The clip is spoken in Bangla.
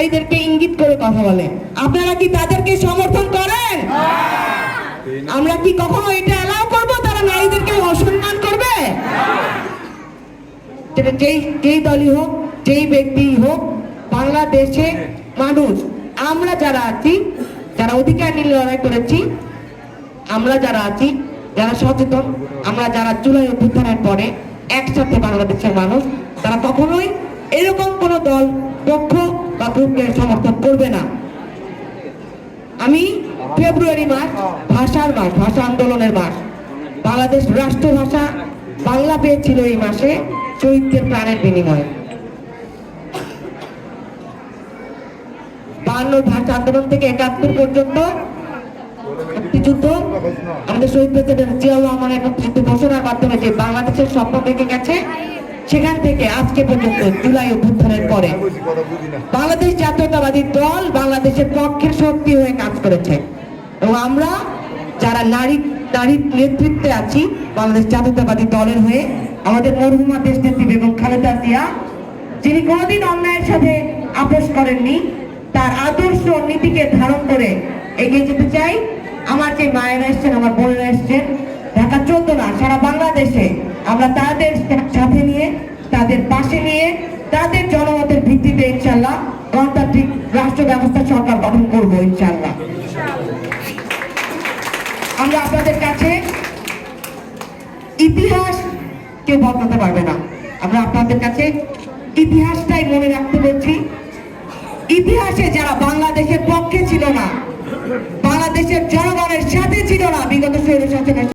নারীদেরকে ইঙ্গিত করে কথা বলে। আপনারা কি তাদেরকে সমর্থন করেন? আমরা কি কখনো এটা অ্যালাউ করবো তারা নারীদেরকে অসম্মান করবে? যেই দলই হোক, যেই ব্যক্তি হোক, বাংলাদেশে মানুষ আমরা যারা আছি, যারা অধিকার নিয়ে লড়াই করেছি, আমরা যারা আছি, যারা সচেতন, আমরা যারা জুলাই অভ্যুত্থানের পরে একসাথে বাংলাদেশের মানুষ, তারা কখনোই এরকম কোন দল, পক্ষ বা গ্রুপকে সমর্থন করবে না। আমি ফেব্রুয়ারি মাস ভাষার মাস, ভাষা আন্দোলনের মাস, বাংলাদেশ রাষ্ট্রভাষা বাংলা পেয়েছিল এই মাসে শহীদদের প্রাণের বিনিময়ে। 52 ভাষা আন্দোলন থেকে 71 পর্যন্ত মুক্তিযুদ্ধ আমাদের শহীদ প্রেসিডেন্ট জিয়াউর রহমানের মুক্তিযুদ্ধ ঘোষণার মাধ্যমে যে বাংলাদেশের স্বপ্ন দেখে গেছে, সেখান থেকে আজকে পর্যন্ত জুলাই অভ্যুত্থানের পরে বাংলাদেশ জাতীয়তাবাদী দল বাংলাদেশের পক্ষের শক্তি হয়ে কাজ করেছে। এবং আমরা যারা নারীর নেতৃত্বে আছি বাংলাদেশ জাতীয়তাবাদী দলের হয়ে, আমাদের মরহুমা দেশনেত্রী বেগম খালেদা জিয়া, যিনি কোনোদিন অন্যায়ের সাথে আপোষ করেননি, তার আদর্শ নীতিকে ধারণ করে এগিয়ে যেতে চাই। আমার যে মায়েরা এসছেন, আমার বোনেরা এসছেন, ঢাকা 14 না, সারা বাংলাদেশে আমরা তাদের সাথে নিয়ে, তাদের পাশে নিয়ে, তাদের জনমতের ভিত্তিতে ইনশাআল্লাহ গণতান্ত্রিক রাষ্ট্র ব্যবস্থা সরকার গঠন করবো ইনশাআল্লাহ। আমরা আপনাদের কাছে ইতিহাস কেউ বদলাতে পারবে না। আমরা আপনাদের কাছে ইতিহাসটাই মনে রাখতে বলছি। ইতিহাসে যারা বাংলাদেশের পক্ষে ছিল না, বাংলাদেশের জনগণের সাথে ছিল না বিগত 16 বছরের